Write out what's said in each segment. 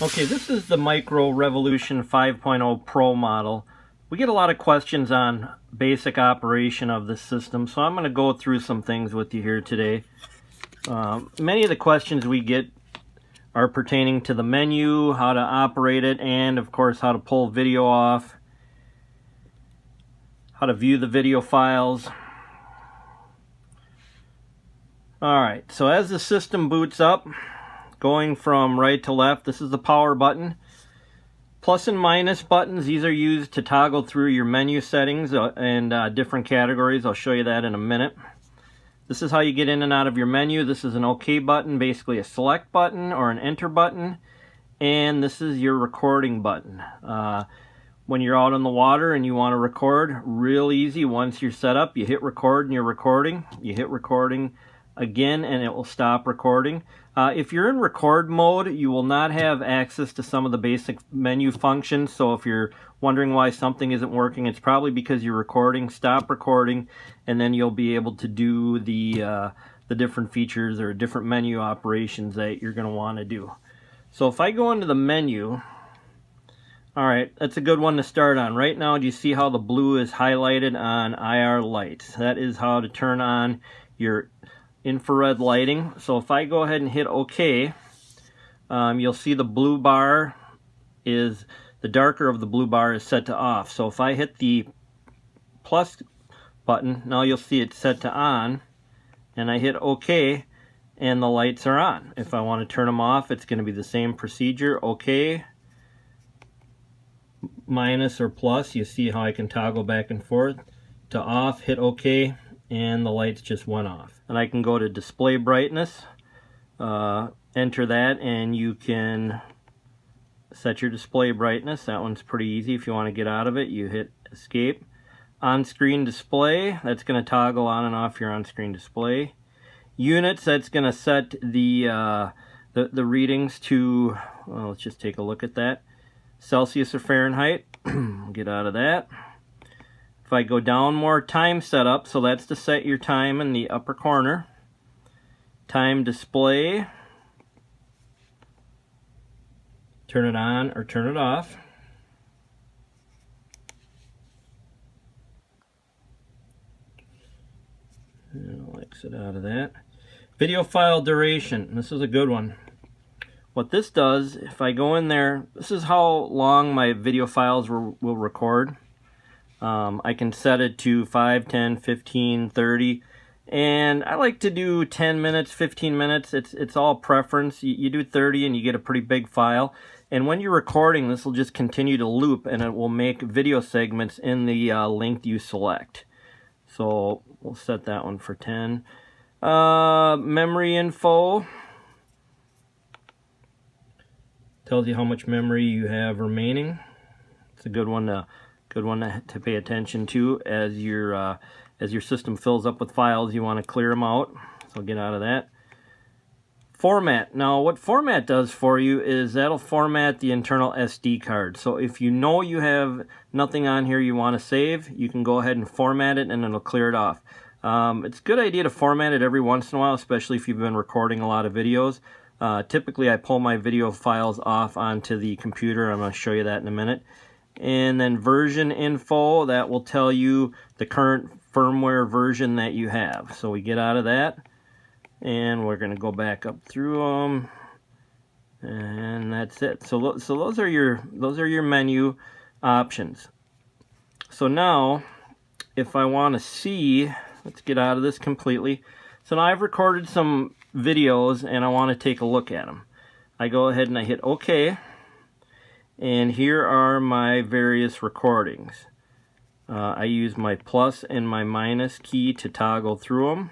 Okay, this is the Aqua-Vu Revolution 5.0 Pro model. We get a lot of questions on basic operation of this system, so I'm going to go through some things with you here today. Many of the questions we get are pertaining to the menu, how to operate it, and of course how to pull video off, how to view the video files. Alright, so as the system boots up, going from right to left, this is the power button. Plus and minus buttons, these are used to toggle through your menu settings and different categories. I'll show you that in a minute. This is how you get in and out of your menu. This is an OK button, basically a select button or an enter button. And this is your recording button. When you're out on the water and you want to record, real easy. Once you're set up, you hit record and you're recording. You hit recording again and it will stop recording. If you're in record mode, you will not have access to some of the basic menu functions. So if you're wondering why something isn't working, it's probably because you're recording. Stop recording and then you'll be able to do the different features or different menu operations that you're going to want to do. So if I go into the menu, alright, that's a good one to start on. Right now, do you see how the blue is highlighted on IR lights? That is how to turn on your infrared lighting. So if I go ahead and hit OK, you'll see the blue bar is, the darker of the blue bar is set to off. So if I hit the plus button, now you'll see it's set to on, and I hit OK, and the lights are on. If I want to turn them off, it's going to be the same procedure. OK, minus or plus, you see how I can toggle back and forth. To off, hit OK, and the lights just went off. And I can go to display brightness, enter that, and you can set your display brightness. That one's pretty easy. If you want to get out of it, you hit escape. On-screen display, that's going to toggle on and off your on-screen display. Units, that's going to set the readings to, well, let's just take a look at that. Celsius or Fahrenheit. Get out of that. If I go down more, time setup, so that's to set your time in the upper corner. Time display. Turn it on or turn it off. And I'll exit out of that. Video file duration. This is a good one. What this does, if I go in there, this is how long my video files will record. I can set it to 5, 10, 15, 30, and I like to do 10 minutes, 15 minutes. It's all preference. You do 30 and you get a pretty big file. And when you're recording, this will just continue to loop and it will make video segments in the length you select. So we'll set that one for 10. Memory info. Tells you how much memory you have remaining. It's a good one to pay attention to as your system fills up with files. You want to clear them out, so get out of that. Format. Now what format does for you is that'll format the internal SD card. So if you know you have nothing on here you want to save, you can go ahead and format it and it'll clear it off. It's a good idea to format it every once in a while, especially if you've been recording a lot of videos. Typically I pull my video files off onto the computer. I'm going to show you that in a minute. And then version info, that will tell you the current firmware version that you have. So we get out of that and we're going to go back up through them, and that's it. So those are your menu options. So now if I want to see, let's get out of this completely. So now I've recorded some videos and I want to take a look at them. I go ahead and I hit OK. And here are my various recordings. I use my plus and my minus key to toggle through them.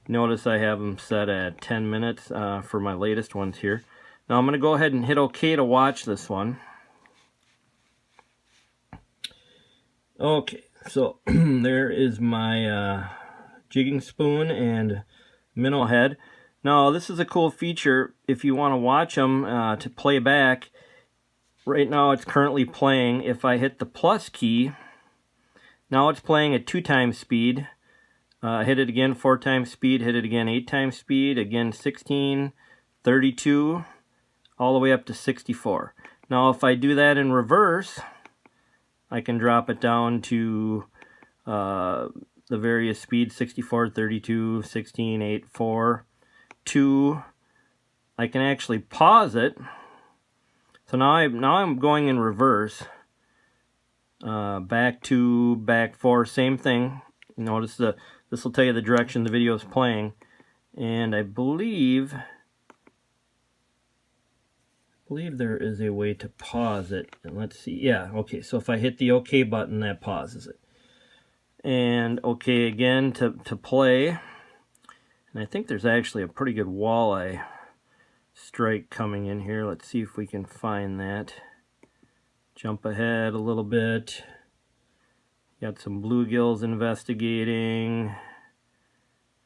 Notice I have them set at 10 minutes for my latest ones here. Now I'm going to go ahead and hit OK to watch this one. Okay, so there is my jigging spoon and minnow head. Now this is a cool feature if you want to watch them to play back. Right now it's currently playing. If I hit the plus key, now it's playing at 2 times speed. Hit it again 4 times speed, hit it again 8 times speed, again 16, 32, all the way up to 64. Now if I do that in reverse, I can drop it down to the various speeds, 64, 32, 16, 8, 4, 2. I can actually pause it. So now I'm going in reverse. Back 2, back 4, same thing. Notice this will tell you the direction the video is playing. And I believe there is a way to pause it. And let's see. Yeah, okay. So if I hit the OK button, that pauses it. And OK again to play. And I think there's actually a pretty good walleye strike coming in here. Let's see if we can find that. Jump ahead a little bit. Got some bluegills investigating.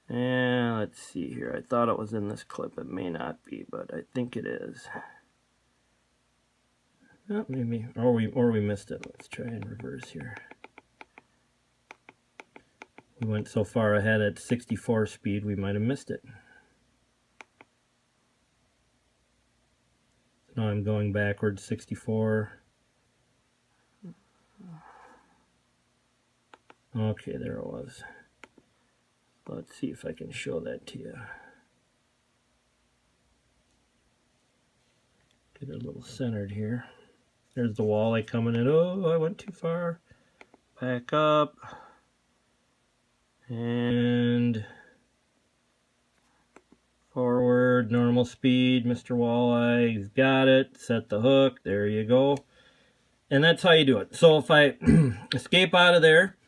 And let's see here. I thought it was in this clip. It may not be, but I think it is. Oh, maybe, or we missed it. Let's try and reverse here. We went so far ahead at 64 speed, we might have missed it. Now I'm going backwards, 64. Okay, there it was. Let's see if I can show that to you. Get it a little centered here. There's the walleye coming in. Oh, I went too far. Back up. And forward, normal speed, Mr. Walleye. He's got it. Set the hook. There you go. And that's how you do it. So if I escape out of there,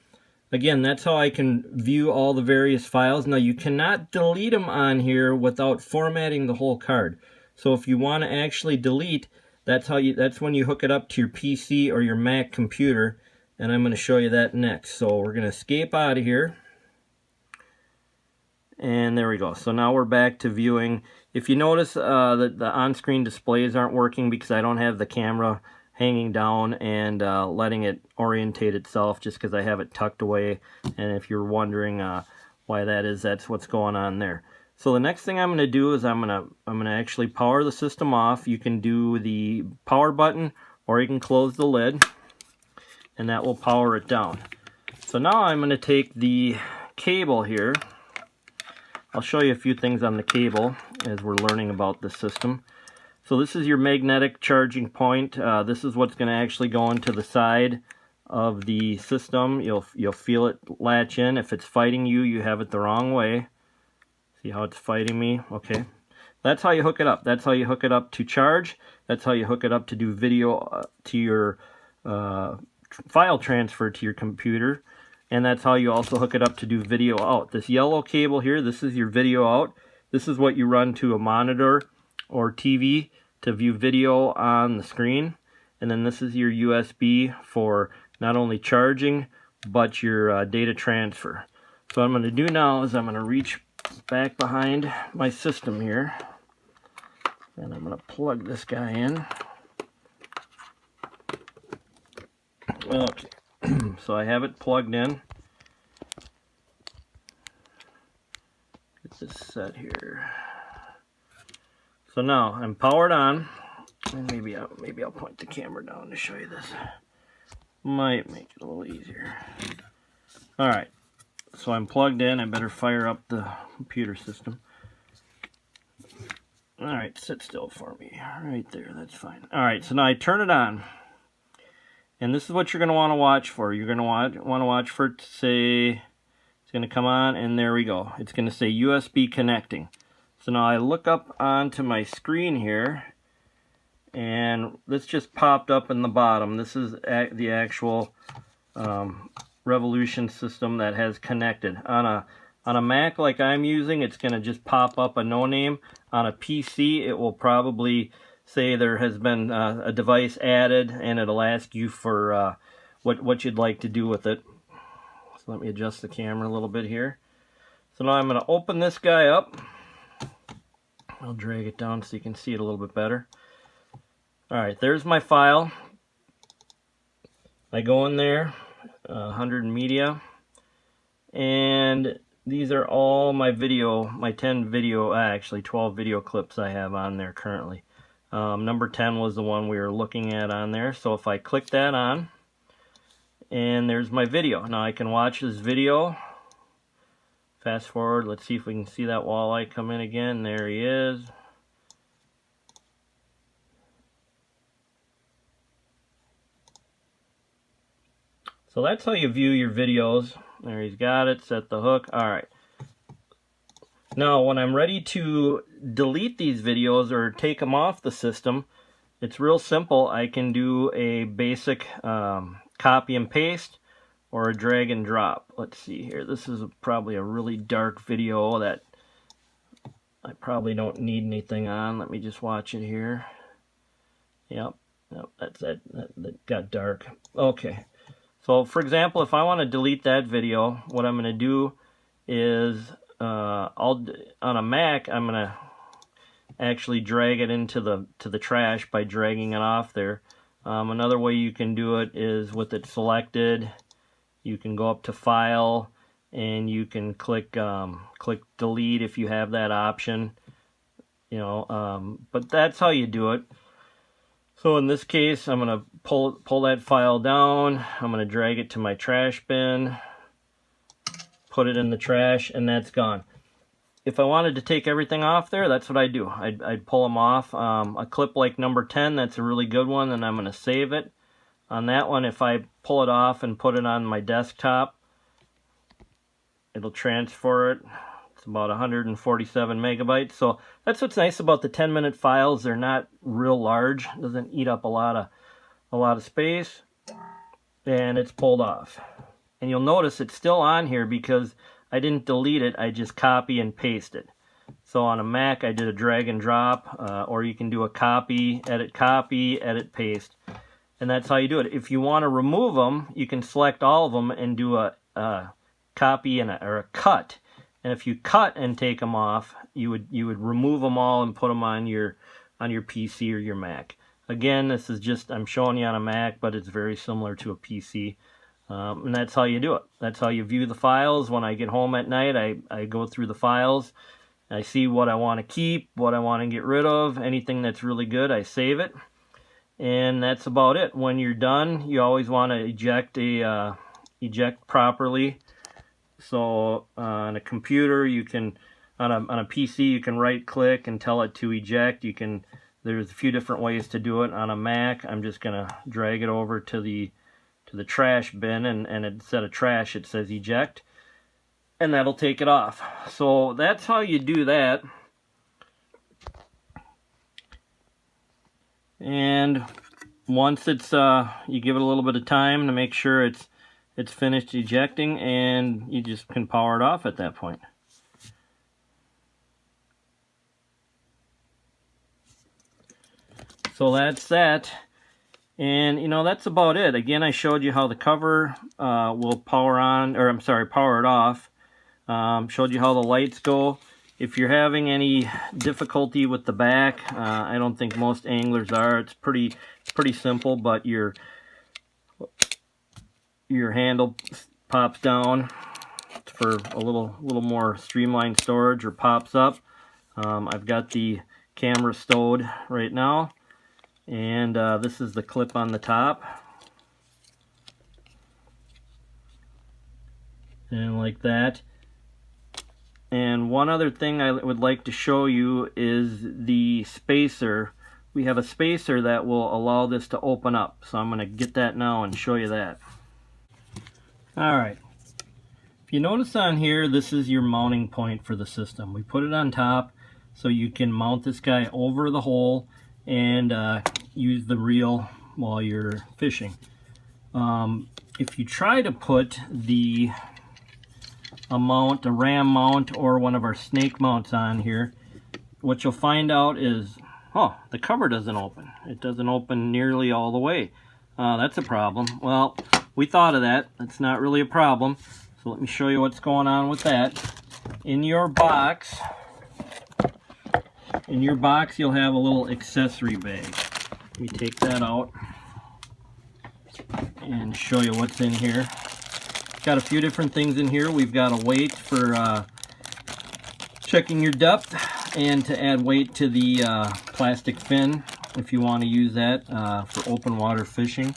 again, that's how I can view all the various files. Now, you cannot delete them on here without formatting the whole card. So if you want to actually delete, that's when you hook it up to your PC or your Mac computer, and I'm going to show you that next. So we're going to escape out of here. And there we go. So now we're back to viewing. If you notice that the on-screen displays aren't working because I don't have the camera hanging down and letting it orientate itself, just because I have it tucked away. And if you're wondering why that is, that's what's going on there. So the next thing I'm going to do is I'm going to actually power the system off. You can do the power button, or you can close the lid, and that will power it down. So now I'm going to take the cable here. I'll show you a few things on the cable as we're learning about this system. So this is your magnetic charging point. This is what's going to actually go into the side of the system. You'll feel it latch in. If it's fighting you, you have it the wrong way. See how it's fighting me? Okay. That's how you hook it up. That's how you hook it up to charge. That's how you hook it up to do video to your file transfer to your computer. And that's how you also hook it up to do video out. This yellow cable here, this is your video out. This is what you run to a monitor or TV to view video on the screen. And then this is your USB for not only charging, but your data transfer. So what I'm going to do now is I'm going to reach back behind my system here. And I'm going to plug this guy in. Okay. So I have it plugged in. Get this set here. So now I'm powered on, and maybe I'll point the camera down to show you this. Might make it a little easier. All right. So I'm plugged in. I better fire up the computer system. All right, sit still for me. Right there. That's fine. All right. So now I turn it on. And this is what you're going to want to watch for. You're going to want to watch for it to say, it's going to come on, and there we go. It's going to say USB connecting. So now I look up onto my screen here, and this just popped up in the bottom. This is the actual Revolution system that has connected. On a Mac like I'm using, it's going to just pop up a no name. On a PC, it will probably say there has been a device added, and it'll ask you for what you'd like to do with it. So let me adjust the camera a little bit here. So now I'm going to open this guy up. I'll drag it down so you can see it a little bit better. Alright, there's my file. I go in there, 100 media, and these are all my video, my 10 video, actually 12 video clips I have on there currently. Number 10 was the one we were looking at on there. So if I click that on, and there's my video. Now I can watch this video. Fast forward, let's see if we can see that walleye come in again. There he is. So that's how you view your videos. There, he's got it, set the hook. All right. Now, when I'm ready to delete these videos or take them off the system, it's real simple. I can do a basic copy and paste or a drag and drop. Let's see here. This is probably a really dark video that I probably don't need anything on. Let me just watch it here. Yep, that's it. That got dark. Okay. So, for example, if I want to delete that video, what I'm going to do is, on a Mac, I'm going to actually drag it into the trash by dragging it off there. Another way you can do it is with it selected. You can go up to File, and you can click Delete if you have that option. You know, but that's how you do it. So in this case, I'm going to pull that file down. I'm going to drag it to my trash bin, put it in the trash, and that's gone. If I wanted to take everything off there, that's what I do. I'd pull them off. A clip like number 10, that's a really good one, and I'm going to save it. On that one, if I pull it off and put it on my desktop, it'll transfer it. It's about 147 megabytes. So that's what's nice about the 10-minute files. They're not real large. It doesn't eat up a lot of space. And it's pulled off. And you'll notice it's still on here because I didn't delete it. I just copy and paste it. So on a Mac, I did a drag and drop, or you can do a copy, edit, paste. And that's how you do it. If you want to remove them, you can select all of them and do a copy or a cut. And if you cut and take them off, you would remove them all and put them on your PC or your Mac. Again, this is just, I'm showing you on a Mac, but it's very similar to a PC. And that's how you do it. That's how you view the files. When I get home at night, I go through the files. I see what I want to keep, what I want to get rid of. Anything that's really good, I save it. And that's about it. When you're done, you always want to eject properly. So on a computer, you can, on a PC, you can right click and tell it to eject. There's a few different ways to do it. On a Mac, I'm just gonna drag it over to the trash bin, and instead of trash, it says eject, and that'll take it off. So that's how you do that. And once it's you give it a little bit of time to make sure it's finished ejecting, and you just can power it off at that point. So that's that. And you know, that's about it. Again, I showed you how the cover will power on, or I'm sorry, power it off. Showed you how the lights go. If you're having any difficulty with the back, I don't think most anglers are. It's pretty simple, but your handle pops down for a little more streamlined storage, or pops up. I've got the camera stowed right now, and this is the clip on the top, and like that. And one other thing I would like to show you is the spacer. We have a spacer that will allow this to open up, so I'm going to get that now and show you that. Alright, if you notice on here, this is your mounting point for the system. We put it on top so you can mount this guy over the hole and use the reel while you're fishing. If you try to put a ram mount or one of our snake mounts on here, what you'll find out is, oh, the cover doesn't open. It doesn't open nearly all the way. That's a problem. Well, we thought of that. That's not really a problem. So let me show you what's going on with that. In your box, you'll have a little accessory bag. Let me take that out and show you what's in here. Got a few different things in here. We've got a weight for checking your depth, and to add weight to the plastic fin. if you want to use that for open water fishing.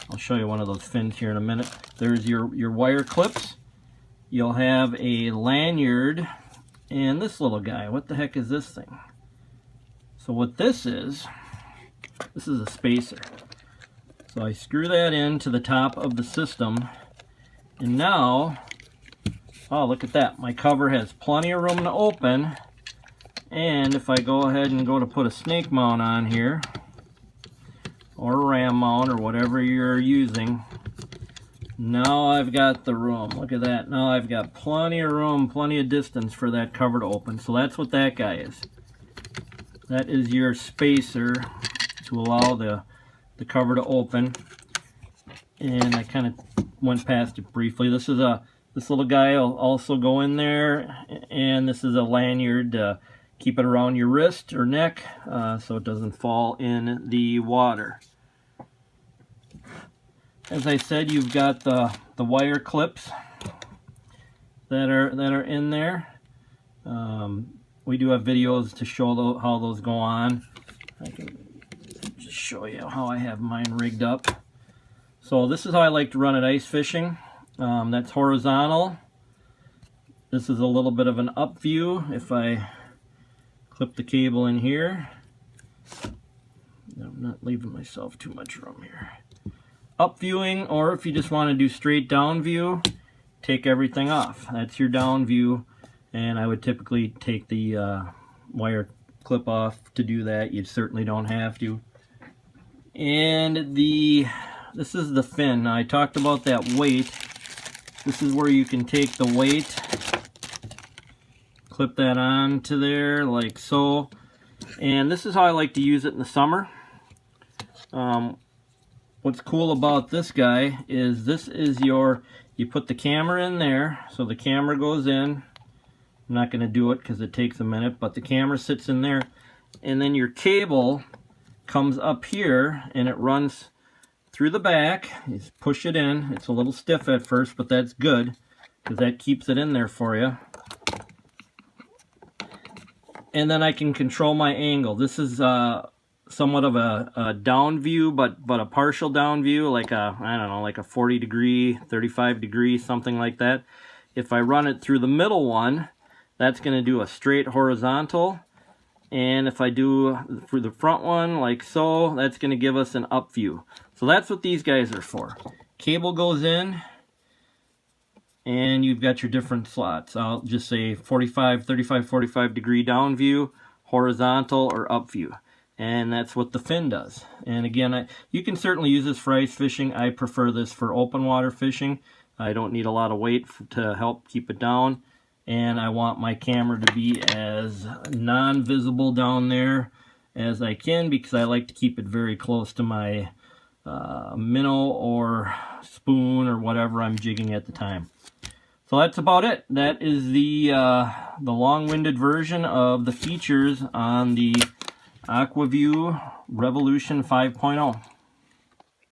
I'll show you one of those fins here in a minute. There's your wire clips. You'll have a lanyard and this little guy. What the heck is this thing? So what this is a spacer. So I screw that into the top of the system, and now, oh, look at that. My cover has plenty of room to open, and if I go ahead and go to put a snake mount on here, or a ram mount, or whatever you're using, now I've got the room. Look at that. Now I've got plenty of room, plenty of distance for that cover to open. So that's what that guy is. That is your spacer to allow the cover to open. And I kind of went past it briefly. This little guy will also go in there, and this is a lanyard to keep it around your wrist or neck so it doesn't fall in the water. As I said, you've got the wire clips that are in there. We do have videos to show how those go on. I can just show you how I have mine rigged up. So this is how I like to run it ice fishing. That's horizontal. This is a little bit of an up view. If I clip the cable in here, I'm not leaving myself too much room here. Up viewing, or if you just want to do straight down view, take everything off. That's your down view, and I would typically take the wire clip off to do that. You certainly don't have to. And this is the fin. Now, I talked about that weight. This is where you can take the weight, clip that onto there like so, and this is how I like to use it in the summer. What's cool about this guy is this is you put the camera in there, so the camera goes in. I'm not going to do it because it takes a minute, but the camera sits in there, and then your cable comes up here and it runs through the back. You just push it in. It's a little stiff at first, but that's good because that keeps it in there for you. And then I can control my angle. This is somewhat of a down view, but a partial down view, like I don't know, like a 40 degree, 35 degree, something like that. If I run it through the middle one, that's going to do a straight horizontal. And if I do through the front one, like so, that's going to give us an up view. So that's what these guys are for. Cable goes in, and you've got your different slots. I'll just say 45, 35, 45 degree down view, horizontal, or up view. And that's what the fin does. And again, you can certainly use this for ice fishing. I prefer this for open water fishing. I don't need a lot of weight to help keep it down. And I want my camera to be as non-visible down there as I can, because I like to keep it very close to my minnow or spoon or whatever I'm jigging at the time. So that's about it. That is the long-winded version of the features on the Aqua-Vu Revolution 5.0.